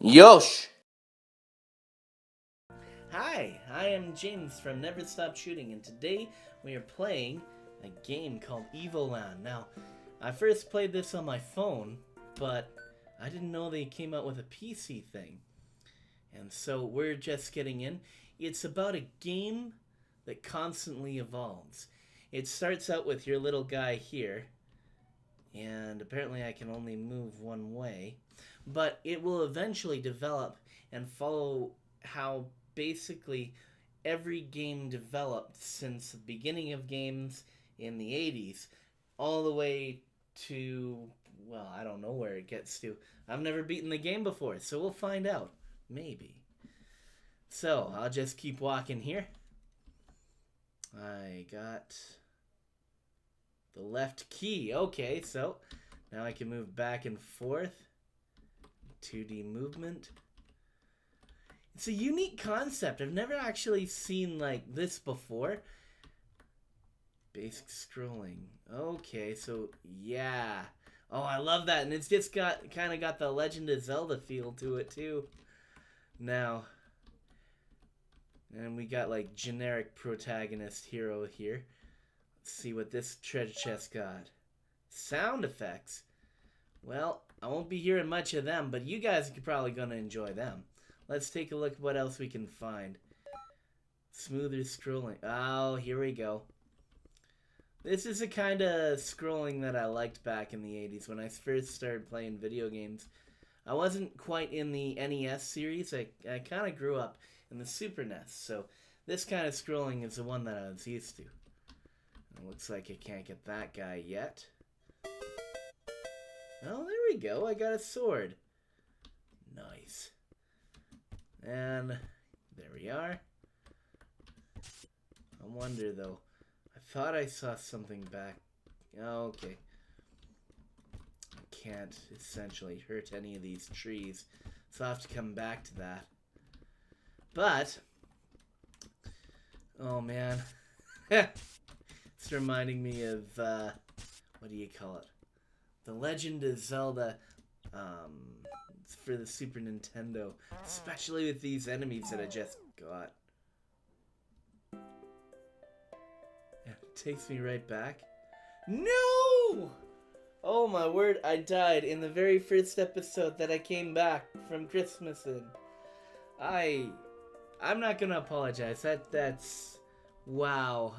Yosh! Hi, I am James from Never Stop Shooting, and today we are playing a game called Evoland. Now, I first played this on my phone, but I didn't know they came out with a PC thing. And so we're just getting in. It's about a game that constantly evolves. It starts out with your little guy here, and apparently I can only move one way, but it will eventually develop and follow how basically every game developed since the beginning of games in the 80s all the way to, well, I don't know where it gets to. I've never beaten the game before, so we'll find out. Maybe. So, I'll just keep walking here. I got the left key. Okay, so now I can move back and forth. 2D movement. It's a unique concept. I've never actually seen like this before. Basic scrolling. Okay, so yeah. Oh, I love that. And it's just got kind of got the Legend of Zelda feel to it too. Now, and we got like generic protagonist hero here. Let's see what this treasure chest got. Sound effects. Well, I won't be hearing much of them, but you guys are probably going to enjoy them. Let's take a look at what else we can find. Smoother scrolling. Oh, here we go. This is the kind of scrolling that I liked back in the 80s when I first started playing video games. I wasn't quite in the NES series. I kind of grew up in the Super NES, so this kind of scrolling is the one that I was used to. It looks like I can't get that guy yet. Oh, there we go. I got a sword. Nice. And there we are. I wonder, though. I thought I saw something back. Oh, okay. I can't essentially hurt any of these trees, so I'll have to come back to that. But, oh man. It's reminding me of, what do you call it? The Legend of Zelda, for the Super Nintendo. Especially with these enemies that I just got. It takes me right back. No! Oh my word, I died in the very first episode that I came back from Christmas in. I'm not gonna apologize. That's wow.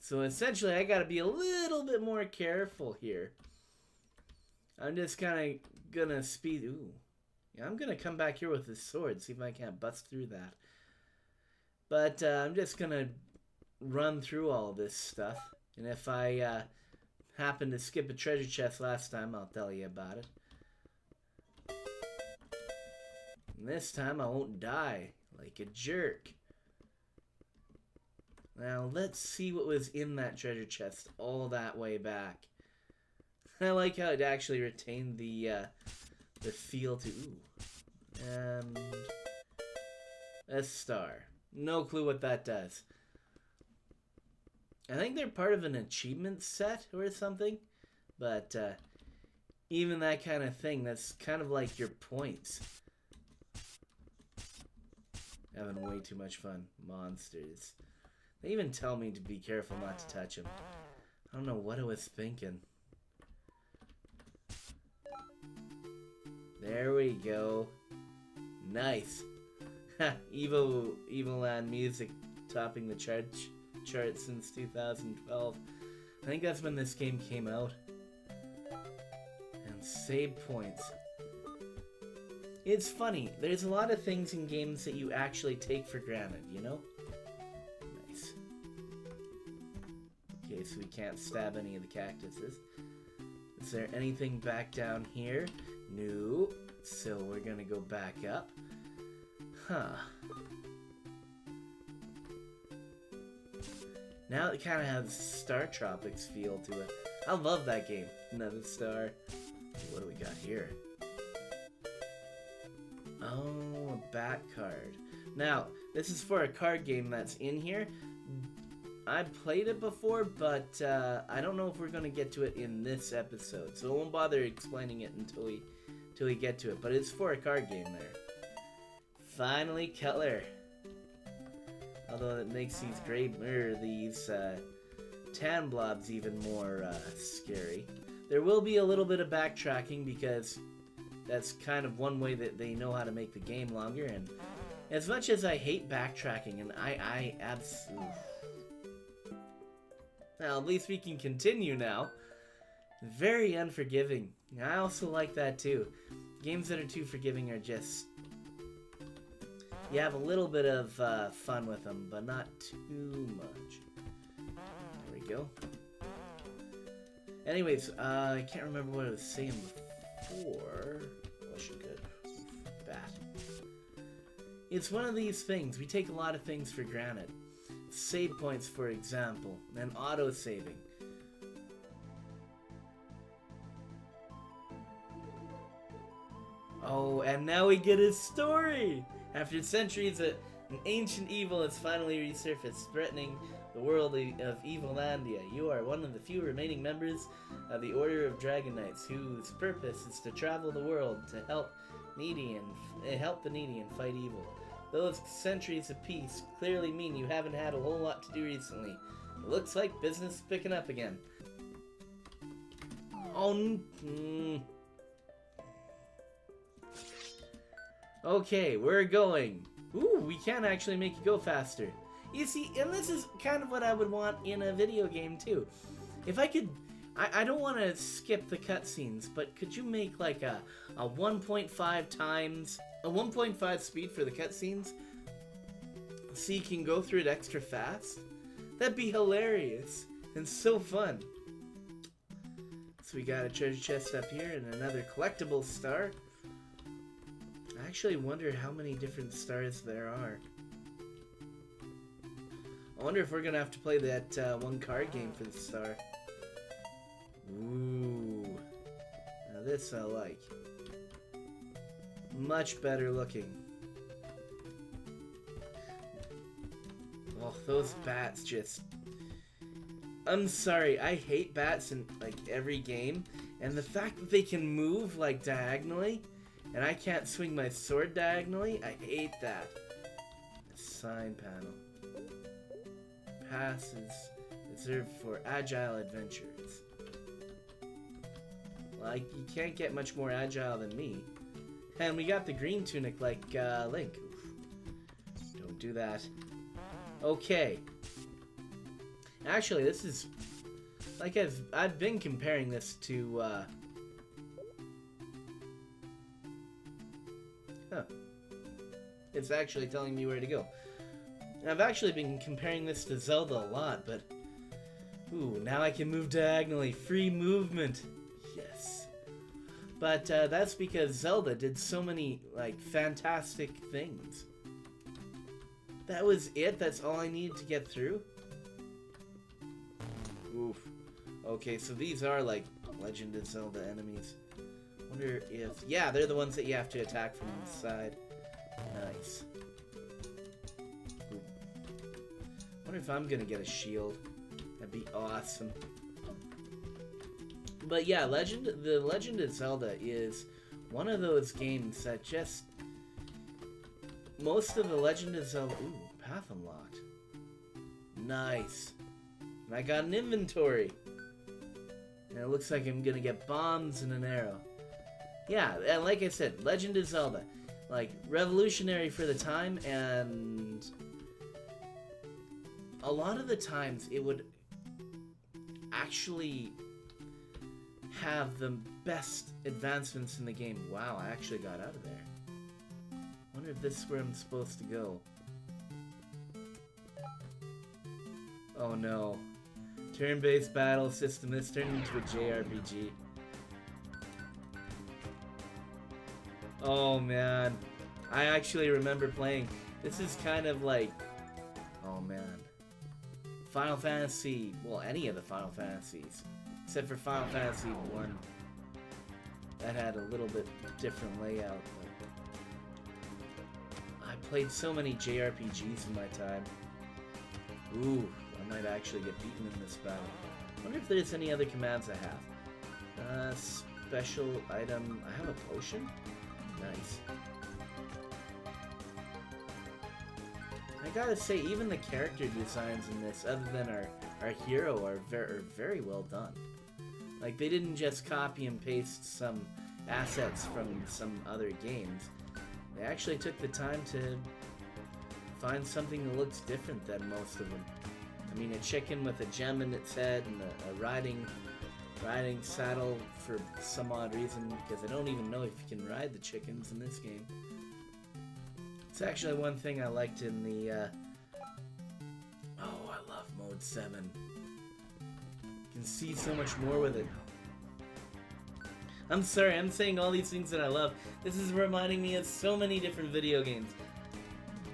So essentially I gotta be a little bit more careful here. I'm just kinda gonna speed. Ooh. Yeah, I'm gonna come back here with this sword, see if I can't bust through that. But I'm just gonna run through all this stuff. And if I happened to skip a treasure chest last time, I'll tell you about it. And this time I won't die like a jerk. Now let's see what was in that treasure chest all that way back. I like how it actually retained the feel to. Ooh. And a star. No clue what that does. I think they're part of an achievement set or something. But even that kind of thing, that's kind of like your points. Having way too much fun. Monsters. They even tell me to be careful not to touch them. I don't know what I was thinking. There we go. Nice. Ha, Evoland music topping the charts since 2012. I think that's when this game came out. And save points. It's funny, there's a lot of things in games that you actually take for granted, you know? Nice. Okay, so we can't stab any of the cactuses. Is there anything back down here? No. So we're gonna go back up. Huh. Now it kind of has Star Tropics feel to it. I love that game. Another star. What do we got here? Oh, a bat card. Now, this is for a card game that's in here. I've played it before, but I don't know if we're gonna get to it in this episode, so I won't bother explaining it until we get to it. But it's for a card game there. Finally, Cutler. Although it makes these tan blobs even more scary. There will be a little bit of backtracking because that's kind of one way that they know how to make the game longer. And as much as I hate backtracking, and I absolutely... Well, at least we can continue now. Very unforgiving. I also like that too. Games that are too forgiving are just... You have a little bit of fun with them, but not too much. There we go. Anyways, I can't remember what I was saying before. Wish I could. Bat. It's one of these things. We take a lot of things for granted. Save points, for example, and auto-saving. Oh, and now we get his story! After centuries, an ancient evil has finally resurfaced, threatening the world of Evolandia. You are one of the few remaining members of the Order of Dragon Knights, whose purpose is to travel the world to help the needy and fight evil. Those centuries of peace clearly mean you haven't had a whole lot to do recently. It looks like business is picking up again. Oh, Okay, we're going. Ooh, we can actually make it go faster. You see, and this is kind of what I would want in a video game too. If I could, I don't want to skip the cutscenes, but could you make like a 1.5 times, a 1.5 speed for the cutscenes, so you can go through it extra fast? That'd be hilarious and so fun. So we got a treasure chest up here and another collectible star. I actually wonder how many different stars there are. I wonder if we're gonna have to play that one card game for the star. Ooh. Now this I like. Much better looking. Oh, those bats just... I'm sorry, I hate bats in like every game. And the fact that they can move like diagonally, and I can't swing my sword diagonally, I hate that. Sign panel. Pass is reserved for agile adventurers. Like, you can't get much more agile than me. And we got the green tunic like Link. Oof. Don't do that. Okay. Actually, this is... Like, I've been comparing this to... It's actually telling me where to go. I've actually been comparing this to Zelda a lot, but... Ooh, now I can move diagonally. Free movement. Yes. But that's because Zelda did so many, like, fantastic things. That was it? That's all I needed to get through? Oof. Okay, so these are, like, Legend of Zelda enemies. Wonder if... Yeah, they're the ones that you have to attack from the side. Nice. Ooh. Wonder if I'm gonna get a shield. That'd be awesome. But yeah, the Legend of Zelda is one of those games that just... Most of the Legend of Zelda... Ooh, path unlocked. Nice. And I got an inventory. And it looks like I'm gonna get bombs and an arrow. Yeah, and like I said, Legend of Zelda. Like, revolutionary for the time, and... A lot of the times, it would actually have the best advancements in the game. Wow, I actually got out of there. Wonder if this is where I'm supposed to go. Oh no. Turn-based battle system. This turned into a JRPG. Oh man. I actually remember playing. This is kind of like... Oh man. Final Fantasy... Well, any of the Final Fantasies. Except for Final Fantasy 1. That had a little bit different layout. But I played so many JRPGs in my time. Ooh, I might actually get beaten in this battle. I wonder if there's any other commands I have. Special item. I have a potion? Nice. I gotta say, even the character designs in this, other than our hero, are very well done. Like, they didn't just copy and paste some assets from some other games. They actually took the time to find something that looks different than most of them. I mean, a chicken with a gem in its head and a riding saddle for some odd reason, because I don't even know if you can ride the chickens in this game. It's actually one thing I liked in the, oh, I love Mode 7. You can see so much more with it. I'm sorry, I'm saying all these things that I love. This is reminding me of so many different video games.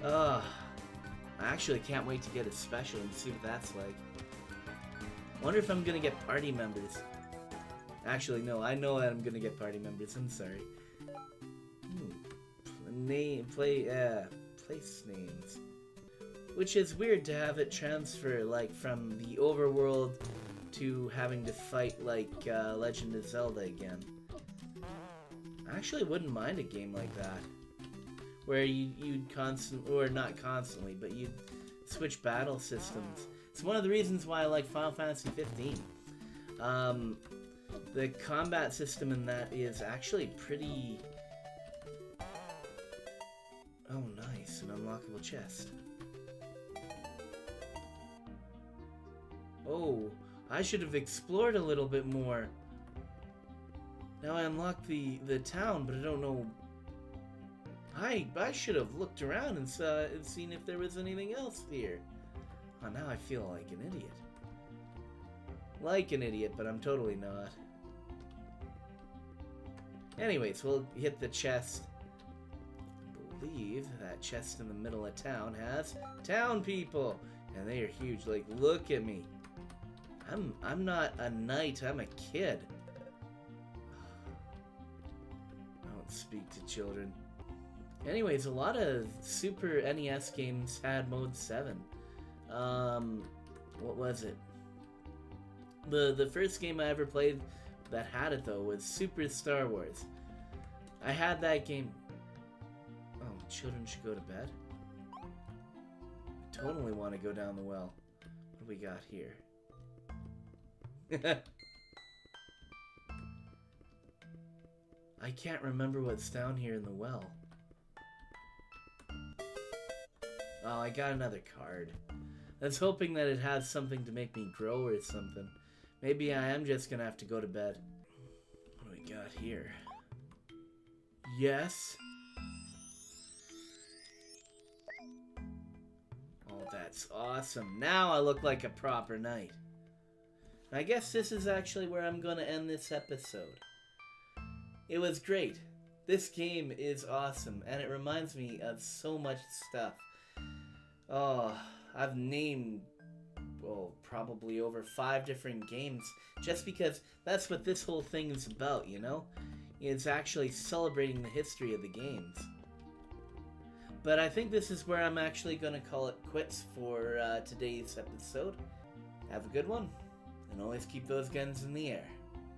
I actually can't wait to get a special and see what that's like. Wonder if I'm gonna get party members. Actually, no, I know that I'm gonna get party members. I'm sorry. Place names. Which is weird to have it transfer, like, from the overworld to having to fight, like, Legend of Zelda again. I actually wouldn't mind a game like that. Where you'd constantly, or not constantly, but you'd switch battle systems. It's one of the reasons why I like Final Fantasy 15. The combat system in that is actually pretty... Oh, nice. An unlockable chest. Oh, I should have explored a little bit more. Now I unlocked the town, but I don't know... I should have looked around and seen if there was anything else here. Oh, now I feel like an idiot. Like an idiot, but I'm totally not. Anyways, we'll hit the chest. I believe that chest in the middle of town has town people, and they are huge. Like, look at me. I'm not a knight, I'm a kid. I don't speak to children. Anyways, a lot of Super NES games had Mode 7. What was it? The first game I ever played that had it, though, was Super Star Wars. I had that game... Oh, children should go to bed? I totally want to go down the well. What do we got here? I can't remember what's down here in the well. Oh, I got another card. I was hoping that it has something to make me grow or something. Maybe I am just gonna have to go to bed. What do we got here? Yes. Oh, that's awesome. Now I look like a proper knight. I guess this is actually where I'm gonna end this episode. It was great. This game is awesome, and it reminds me of so much stuff. Oh, I've named, well, probably over 5 different games, just because that's what this whole thing is about, you know? It's actually celebrating the history of the games. But I think this is where I'm actually going to call it quits for today's episode. Have a good one, and always keep those guns in the air.